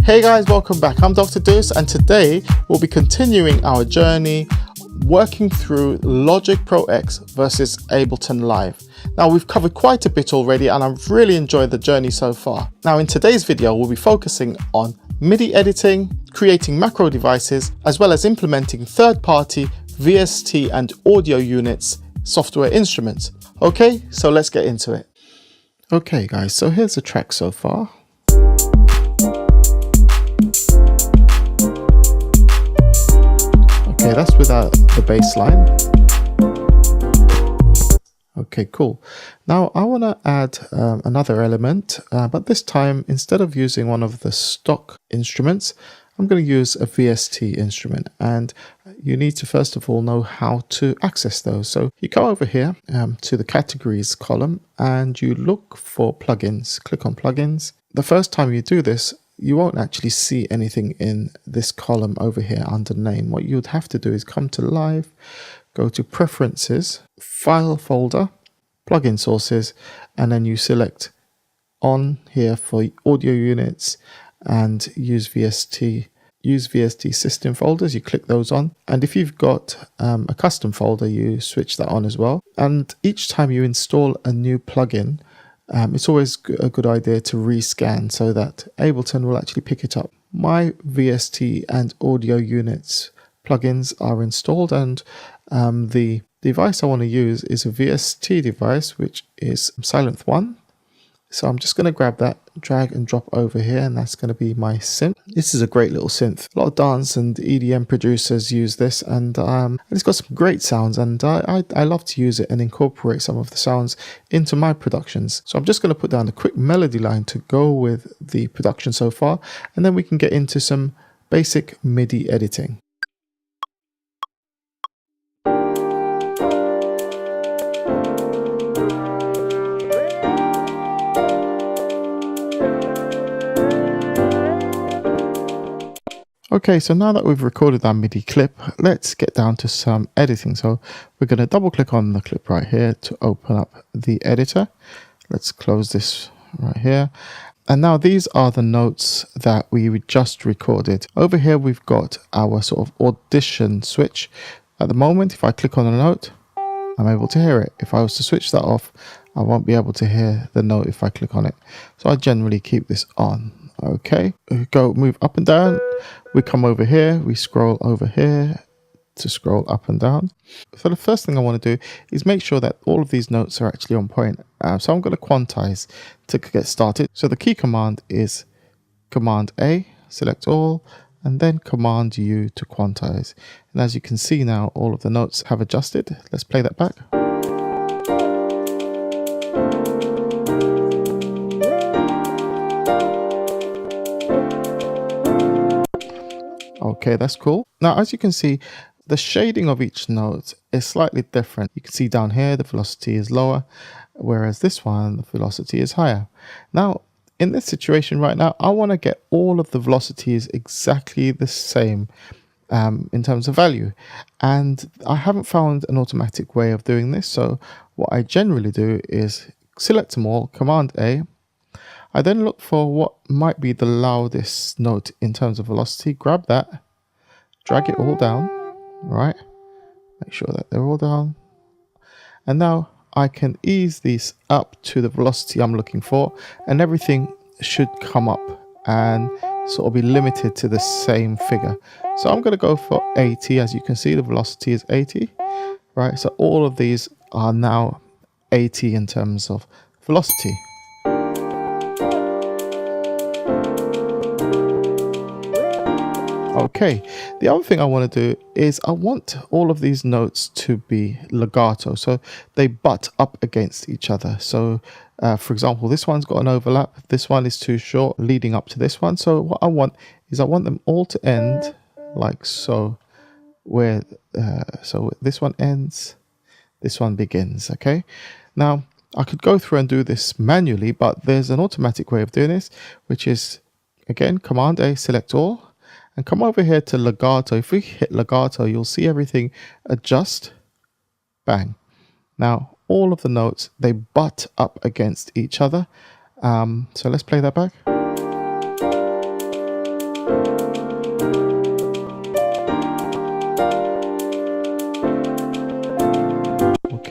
Hey guys, welcome back. I'm Dr. Deuce, and today we'll be continuing our journey working through Logic Pro X versus Ableton Live. Now, we've covered quite a bit already and I've really enjoyed the journey so far. Now, in today's video, we'll be focusing on MIDI editing, creating macro devices, as well as implementing third-party VST and audio units software instruments. Okay, so let's get into it. Okay guys, so here's the track so far. Okay, that's without the bass line. Okay, cool. Now I want to add another element, but this time, instead of using one of the stock instruments, I'm going to use a VST instrument, and you need to first of all know how to access those. So you come over here to the categories column and you look for plugins. Click on plugins. The first time you do this, you won't actually see anything in this column over here under name. What you'd have to do is come to Live, go to Preferences, File Folder, Plugin Sources, and then you select on here for audio units and use VST system folders. You click those on, and if you've got a custom folder, you switch that on as well. And each time you install a new plugin, it's always a good idea to rescan so that Ableton will actually pick it up. My VST and audio units plugins are installed, and the device I want to use is a VST device, which is Silent One. So I'm just going to grab that, drag and drop over here, and that's going to be my synth. This is a great little synth. A lot of dance and EDM producers use this, and it's got some great sounds, and I love to use it and incorporate some of the sounds into my productions. So I'm just going to put down a quick melody line to go with the production so far, and then we can get into some basic MIDI editing. Okay, so now that we've recorded our MIDI clip, let's get down to some editing. So we're going to double click on the clip right here to open up the editor. Let's close this right here. And now these are the notes that we just recorded. Over here, we've got our sort of audition switch. At the moment, if I click on a note, I'm able to hear it. If I was to switch that off, I won't be able to hear the note if I click on it. So I generally keep this on. Okay, we go move up and down. We come over here, we scroll over here to scroll up and down. So the first thing I want to do is make sure that all of these notes are actually on point. So I'm going to quantize to get started. So the key command is Command A, select all, and then Command U to quantize. And as you can see now, all of the notes have adjusted. Let's play that back. Okay, that's cool. Now, as you can see, the shading of each note is slightly different. You can see down here, the velocity is lower, whereas this one, the velocity is higher. Now, in this situation right now, I want to get all of the velocities exactly the same in terms of value. And I haven't found an automatic way of doing this. So what I generally do is select them all, Command A. I then look for what might be the loudest note in terms of velocity, grab that, drag it all down, right? Make sure that they're all down. And now I can ease these up to the velocity I'm looking for, and everything should come up and sort of be limited to the same figure. So I'm going to go for 80. As you can see, the velocity is 80, right? So all of these are now 80 in terms of velocity. Okay, the other thing I want to do is I want all of these notes to be legato, so they butt up against each other. So for example, this one's got an overlap, this one is too short leading up to this one. So what I want is I want them all to end like so, where so this one ends, this one begins. Okay, now I could go through and do this manually, but there's an automatic way of doing this, which is again Command A, select all, and come over here to legato. If we hit legato, you'll see everything adjust, bang. Now all of the notes, they butt up against each other. So let's play that back.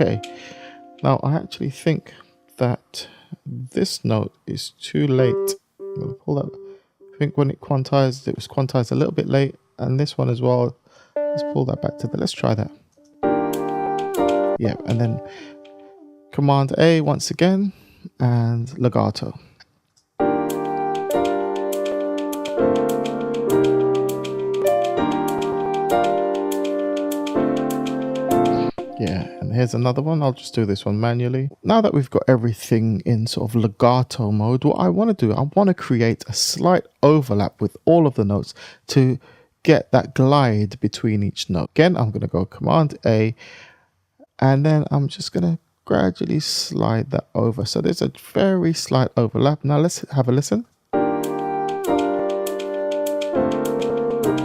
Okay, now I actually think that this note is too late. I'm gonna pull that. I think when it was quantized a little bit late, and this one as well. Let's pull that back to let's try that. Yeah, and then Command A once again, and legato. Yeah, and here's another one. I'll just do this one manually. Now that we've got everything in sort of legato mode, what I want to do, I want to create a slight overlap with all of the notes to get that glide between each note. Again, I'm going to go Command A, and then I'm just going to gradually slide that over. So there's a very slight overlap. Now let's have a listen.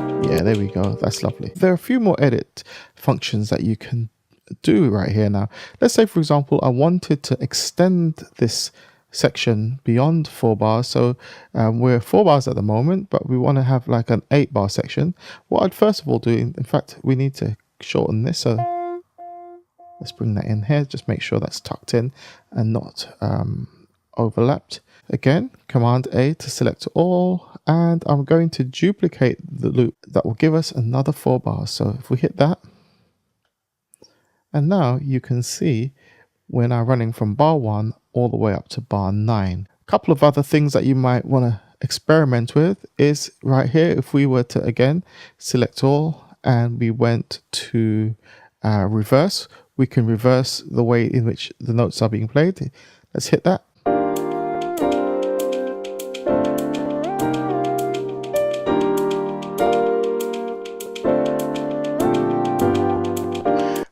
Yeah, there we go. That's lovely. There are a few more edit functions that you can do right here. Now let's say, for example, I wanted to extend this section beyond 4 bars. So we're 4 bars at the moment, but we want to have like an 8 bar section. What I'd first of all do, in fact, we need to shorten this. So let's bring that in here. Just make sure that's tucked in and not overlapped. Again, Command A to select all, and I'm going to duplicate the loop. That will give us another 4 bars. So if we hit that, and now you can see we're now running from bar 1 all the way up to bar 9. A couple of other things that you might want to experiment with is right here. If we were to again select all and we went to reverse, we can reverse the way in which the notes are being played. Let's hit that.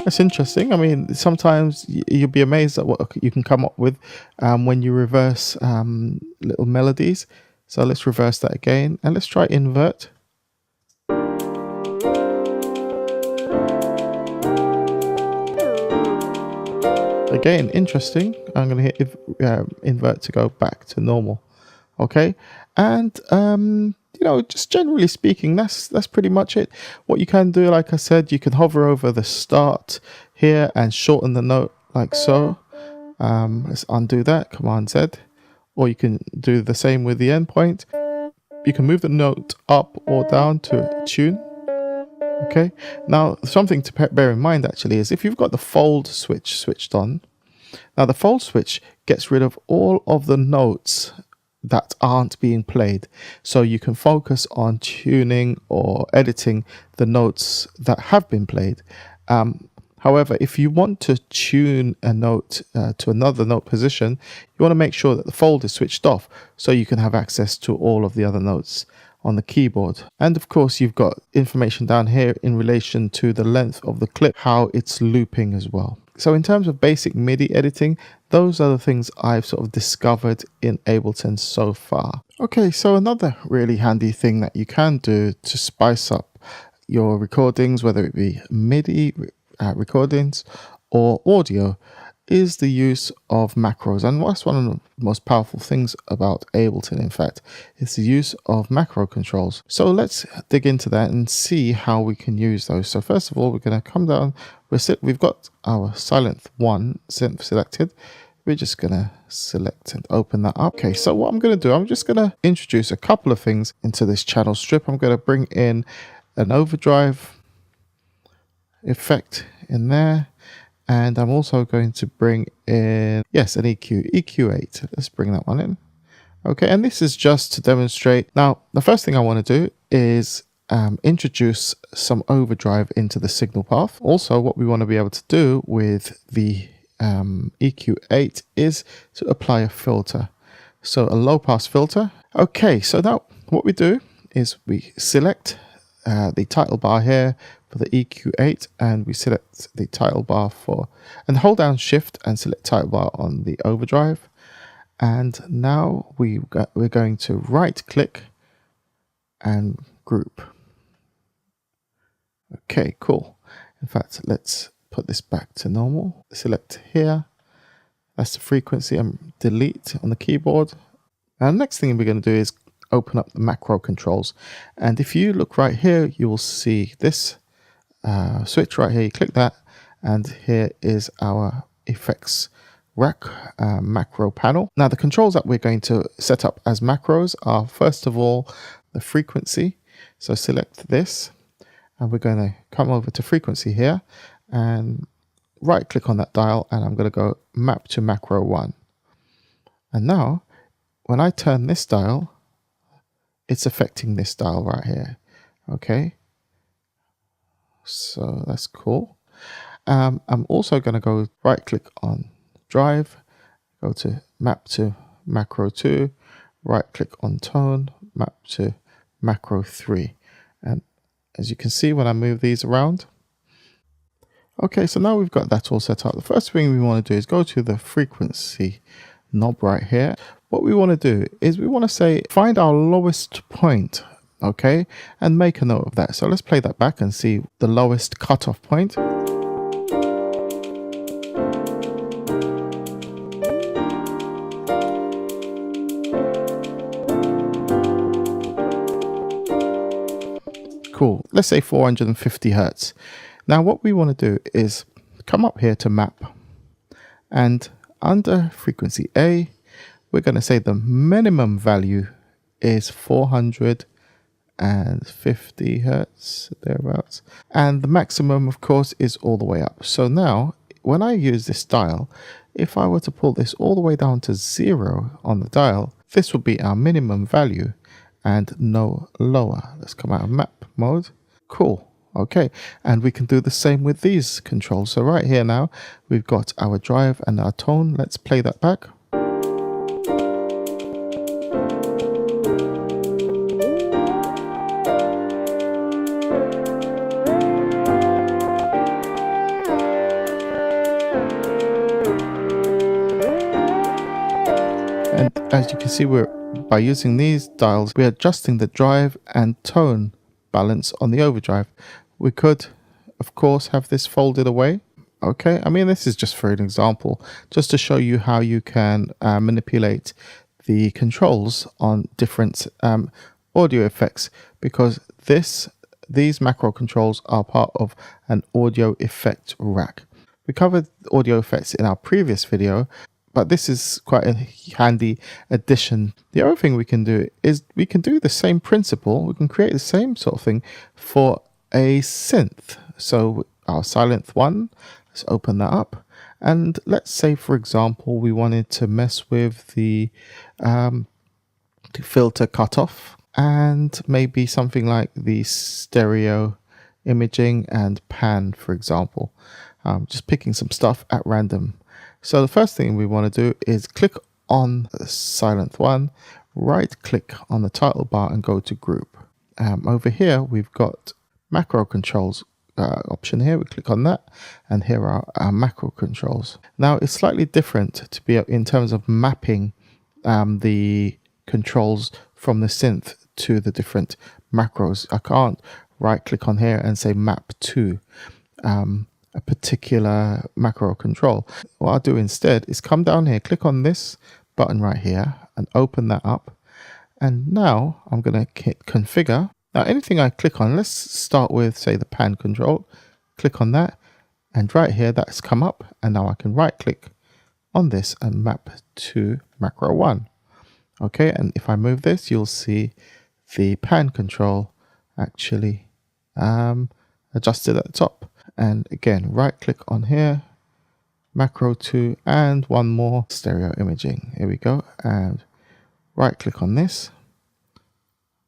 That's interesting. I mean, sometimes you'll be amazed at what you can come up with when you reverse little melodies. So let's reverse that again, and let's try invert. Again, interesting. I'm going to hit invert to go back to normal. Okay, and you know, just generally speaking, that's pretty much it. What you can do, like I said, you can hover over the start here and shorten the note like so. Let's undo that, Command Z, or you can do the same with the endpoint. You can move the note up or down to tune. Okay, now something to bear in mind actually is if you've got the fold switch switched on, now the fold switch gets rid of all of the notes that aren't being played, so you can focus on tuning or editing the notes that have been played. However, if you want to tune a note to another note position, you want to make sure that the fold is switched off so you can have access to all of the other notes on the keyboard. And of course, you've got information down here in relation to the length of the clip, how it's looping as well. So in terms of basic MIDI editing, those are the things I've sort of discovered in Ableton so far. Okay, so another really handy thing that you can do to spice up your recordings, whether it be MIDI recordings or audio, is the use of macros. And that's one of the most powerful things about Ableton, in fact, is the use of macro controls. So let's dig into that and see how we can use those. So first of all, we're going to come down. We've got our Silent 1 synth selected. We're just going to select and open that up. Okay, so what I'm going to do, I'm just going to introduce a couple of things into this channel strip. I'm going to bring in an overdrive effect in there. And I'm also going to bring in, yes, an EQ8. Let's bring that one in. Okay, and this is just to demonstrate. Now, the first thing I want to do is introduce some overdrive into the signal path. Also, what we want to be able to do with the EQ8 is to apply a filter. So a low pass filter. Okay, so now what we do is we select the title bar here for the EQ8, and we select the title bar and hold down Shift and select title bar on the overdrive. And now we're going to right click and group. Okay, cool. In fact, let's put this back to normal. Select here. That's the frequency, and delete on the keyboard. And the next thing we're going to do is open up the macro controls. And if you look right here, you will see this switch right here. You click that, and here is our effects rack macro panel. Now the controls that we're going to set up as macros are, first of all, the frequency. So select this, and we're going to come over to frequency here and right click on that dial, and I'm going to go map to macro 1. And now when I turn this dial, it's affecting this dial right here. Okay, so that's cool. I'm also going to go right click on drive, go to map to macro 2, right click on tone, map to macro 3. And as you can see when I move these around. Okay, so now we've got that all set up. The first thing we want to do is go to the frequency knob right here. What we want to do is we want to say find our lowest point, okay, and make a note of that. So let's play that back and see the lowest cutoff point. Cool. Let's say 450 hertz. Now what we want to do is come up here to map, and under frequency A, we're going to say the minimum value is 450 hertz, thereabouts. And the maximum, of course, is all the way up. So now when I use this dial, if I were to pull this all the way down to 0 on the dial, this would be our minimum value and no lower. Let's come out of map mode. Cool. Okay, and we can do the same with these controls. So right here now, we've got our drive and our tone. Let's play that back. And as you can see, by using these dials, we're adjusting the drive and tone balance on the overdrive. We could, of course, have this folded away. Okay, I mean, this is just for an example, just to show you how you can manipulate the controls on different audio effects, because these macro controls are part of an audio effect rack. We covered audio effects in our previous video, but this is quite a handy addition. The other thing we can do is we can do the same principle. We can create the same sort of thing for a synth. So our silent one, let's open that up. And let's say, for example, we wanted to mess with the filter cutoff and maybe something like the stereo imaging and pan, for example. Just picking some stuff at random. So the first thing we want to do is click on the silent one, right click on the title bar and go to group. Over here we've got macro controls option here. We click on that, and here are our macro controls. Now it's slightly different to be in terms of mapping the controls from the synth to the different macros. I can't right click on here and say map to a particular macro control. What I'll do instead is come down here, click on this button right here and open that up. And now I'm going to hit configure. Now anything I click on, let's start with, say, the pan control. Click on that, and right here that's come up, and now I can right click on this and map to macro 1. Okay, and if I move this, you'll see the pan control actually adjusted at the top. And again, right click on here, macro 2, and one more, stereo imaging. Here we go, and right click on this,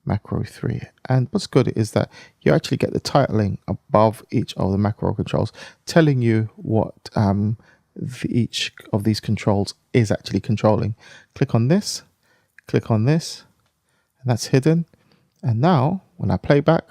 macro 3. And what's good is that you actually get the titling above each of the macro controls, telling you what each of these controls is actually controlling. Click on this, and that's hidden. And now when I play back,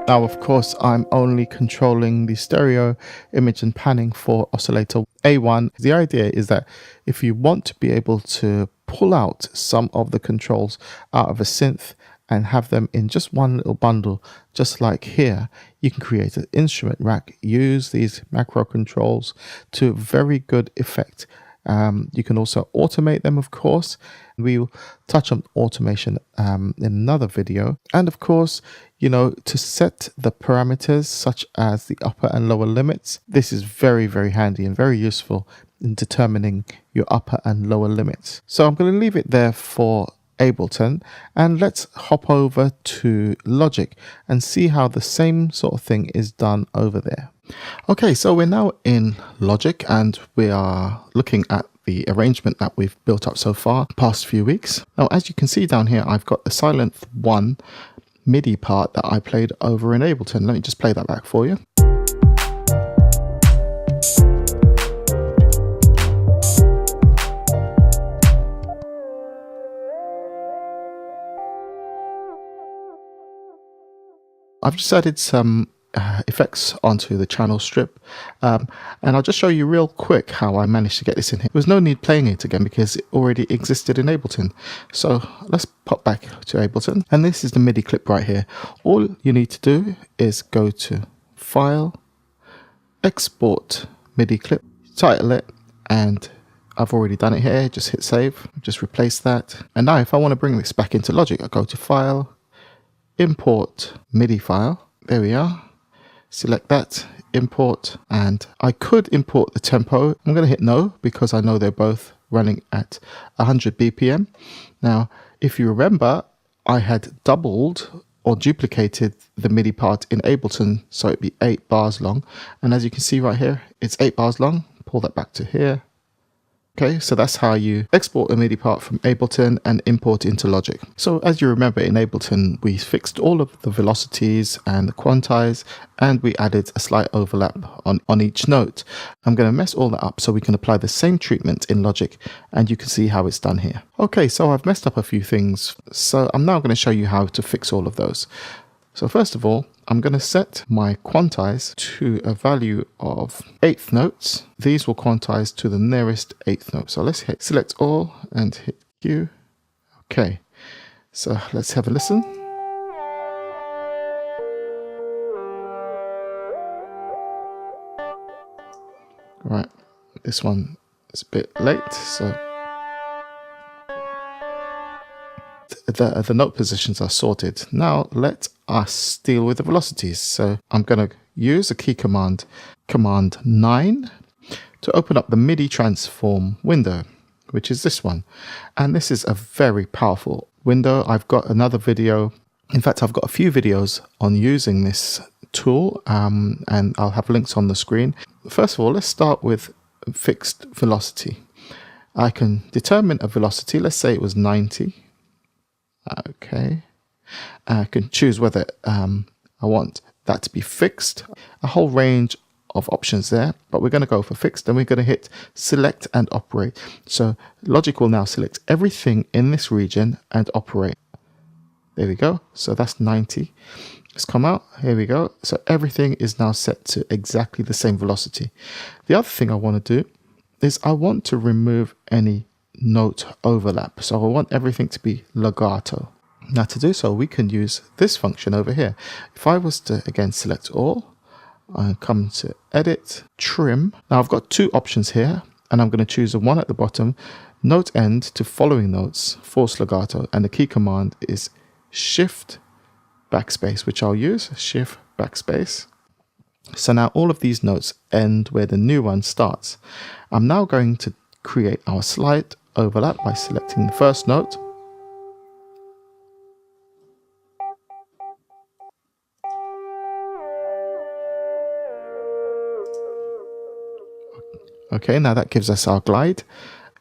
now, of course, I'm only controlling the stereo image and panning for oscillator A1. The idea is that if you want to be able to pull out some of the controls out of a synth and have them in just one little bundle, just like here. You can create an instrument rack, use these macro controls to very good effect. You can also automate them, of course. We will touch on automation in another video. And of course, you know, to set the parameters such as the upper and lower limits, this is very, very handy and very useful in determining your upper and lower limits. So I'm going to leave it there for Ableton, and let's hop over to Logic and see how the same sort of thing is done over there. Okay, so we're now in Logic and we are looking at the arrangement that we've built up so far past few weeks. Now, as you can see down here, I've got the Silent 1 MIDI part that I played over in Ableton. Let me just play that back for you. I've just added some effects onto the channel strip, and I'll just show you real quick how I managed to get this in here. There was no need playing it again because it already existed in Ableton. So let's pop back to Ableton, and this is the MIDI clip right here. All you need to do is go to File, Export MIDI Clip, title it, and I've already done it here. Just hit save, just replace that. And now if I want to bring this back into Logic, I go to File, Import MIDI file. There we are. Select that, import, and I could import the tempo. I'm going to hit no because I know they're both running at 100 BPM. Now, if you remember, I had doubled or duplicated the MIDI part in Ableton so it'd be 8 bars long. And as you can see right here, it's 8 bars long. Pull that back to here. Okay, so that's how you export a MIDI part from Ableton and import into Logic. So as you remember, in Ableton, we fixed all of the velocities and the quantize, and we added a slight overlap on each note. I'm going to mess all that up so we can apply the same treatment in Logic, and you can see how it's done here. Okay, so I've messed up a few things, so I'm now going to show you how to fix all of those. So first of all, I'm going to set my quantize to a value of 1/8 notes. These will quantize to the nearest 1/8 note. So let's hit select all and hit Q. Okay, so let's have a listen. Right, this one is a bit late, so the note positions are sorted. Now let us deal with the velocities. So I'm going to use a key command, command 9, to open up the MIDI transform window, which is this one. And this is a very powerful window. I've got another video. In fact, I've got a few videos on using this tool, and I'll have links on the screen. First of all, let's start with fixed velocity. I can determine a velocity. Let's say it was 90. Okay, I can choose whether I want that to be fixed. A whole range of options there, but we're going to go for fixed, and we're going to hit select and operate. So Logic will now select everything in this region and operate. There we go. So that's 90. Let's come out. Here we go. So everything is now set to exactly the same velocity. The other thing I want to do is I want to remove any note overlap. So I want everything to be legato. Now to do so, we can use this function over here. If I was to again select all and come to edit, trim. Now I've got two options here, and I'm going to choose the one at the bottom, note end to following notes, force legato, and the key command is shift backspace, which I'll use, shift backspace. So now all of these notes end where the new one starts. I'm now going to create our slight overlap by selecting the first note. Okay, now that gives us our glide,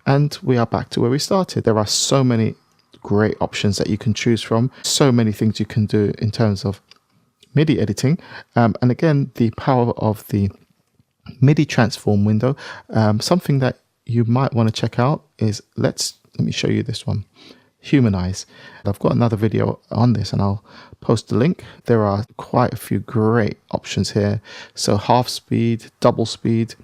and we are back to where we started. There are so many great options that you can choose from, so many things you can do in terms of MIDI editing, and again, the power of the MIDI transform window. Something that you might want to check out is, let me show you this one, humanize. I've got another video on this and I'll post the link. There are quite a few great options here. So half speed, double speed,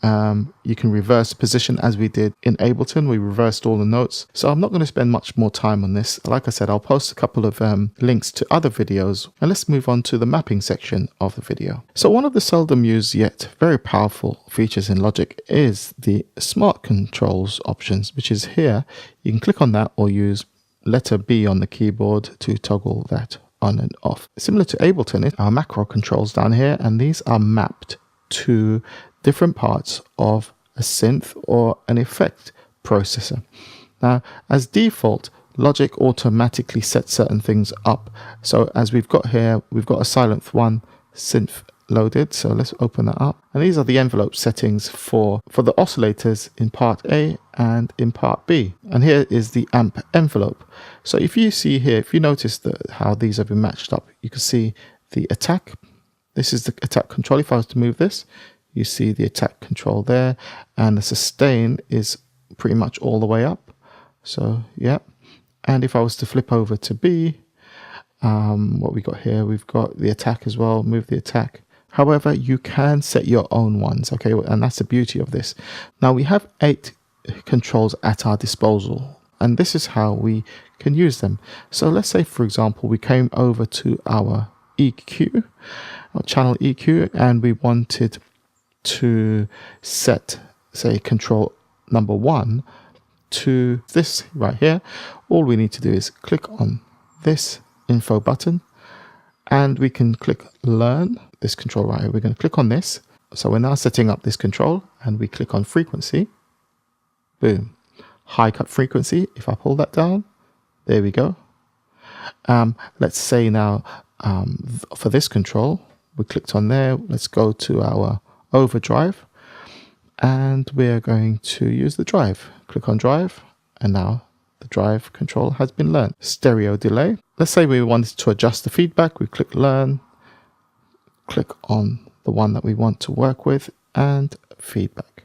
You can reverse position as we did in Ableton. We reversed all the notes. So I'm not going to spend much more time on this. Like I said, I'll post a couple of links to other videos. And let's move on to the mapping section of the video. So one of the seldom used yet very powerful features in Logic is the Smart Controls options, which is here. You can click on that or use letter B on the keyboard to toggle that on and off. Similar to Ableton, our macro controls down here, and these are mapped to different parts of a synth or an effect processor. Now, as default, Logic automatically sets certain things up. So as we've got here, we've got a Silent 1 synth loaded. So let's open that up. And these are the envelope settings for the oscillators in part A and in part B. And here is the amp envelope. So if you see here, if you notice how these have been matched up, you can see the attack. This is the attack control. If I was to move this, you see the attack control there, and the sustain is pretty much all the way up. So yeah. And if I was to flip over to B, what we got here, we've got the attack as well. Move the attack. However, you can set your own ones, okay? And that's the beauty of this. Now we have 8 controls at our disposal, and this is how we can use them. So let's say, for example, we came over to our EQ, our channel EQ, and we wanted to set, say, control number 1 to this right here. All we need to do is click on this info button, and we can click learn this control right here. We're going to click on this. So we're now setting up this control, and we click on frequency. Boom. High cut frequency. If I pull that down, there we go. Let's say now for this control, we clicked on there. Let's go to our overdrive, and we're going to use the drive. Click on drive, and now the drive control has been learned. Stereo delay. Let's say we wanted to adjust the feedback. We click learn, click on the one that we want to work with, and feedback.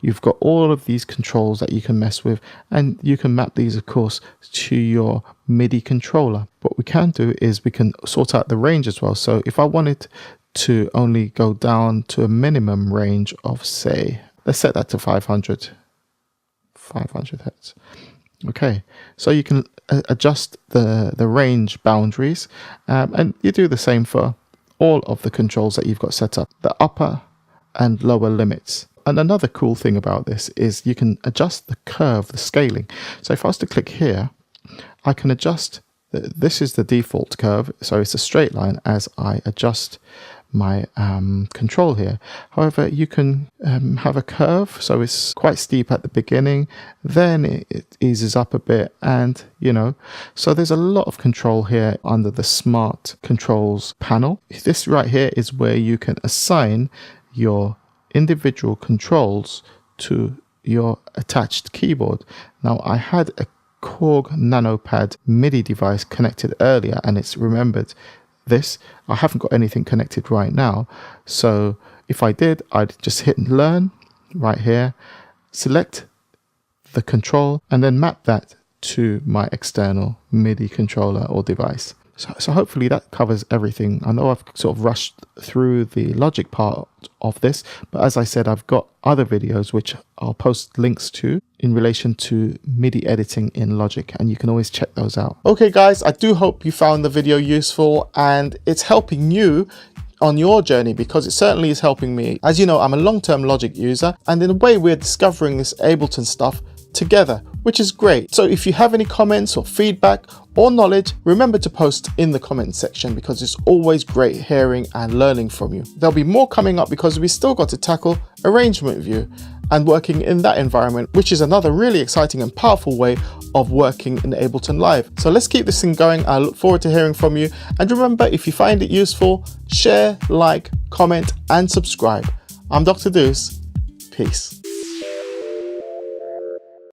You've got all of these controls that you can mess with, and you can map these, of course, to your MIDI controller. What we can do is we can sort out the range as well. So if I wanted to only go down to a minimum range of, say, let's set that to 500 hertz. Okay, so you can adjust the range boundaries, and you do the same for all of the controls that you've got set up, the upper and lower limits. And another cool thing about this is you can adjust the curve, the scaling. So if I was to click here, I can adjust, this is the default curve, so it's a straight line as I adjust my control here. However, you can have a curve, so it's quite steep at the beginning, then it eases up a bit, and so there's a lot of control here under the Smart Controls panel. This right here is where you can assign your individual controls to your attached keyboard. Now I had a Korg NanoPad MIDI device connected earlier, and it's remembered this. I haven't got anything connected right now, so if I did, I'd just hit learn right here, select the control, and then map that to my external MIDI controller or device. So hopefully that covers everything. I know I've sort of rushed through the Logic part of this, but as I said, I've got other videos which I'll post links to in relation to MIDI editing in Logic, and you can always check those out. Okay guys, I do hope you found the video useful and it's helping you on your journey, because it certainly is helping me. As you know, I'm a long-term Logic user, and in a way we're discovering this Ableton stuff together, which is great. So if you have any comments or feedback or knowledge, remember to post in the comment section, because it's always great hearing and learning from you. There'll be more coming up because we still got to tackle arrangement view and working in that environment, which is another really exciting and powerful way of working in Ableton Live. So let's keep this thing going. I look forward to hearing from you. And remember, if you find it useful, share, like, comment, and subscribe. I'm Dr. Deuce. Peace.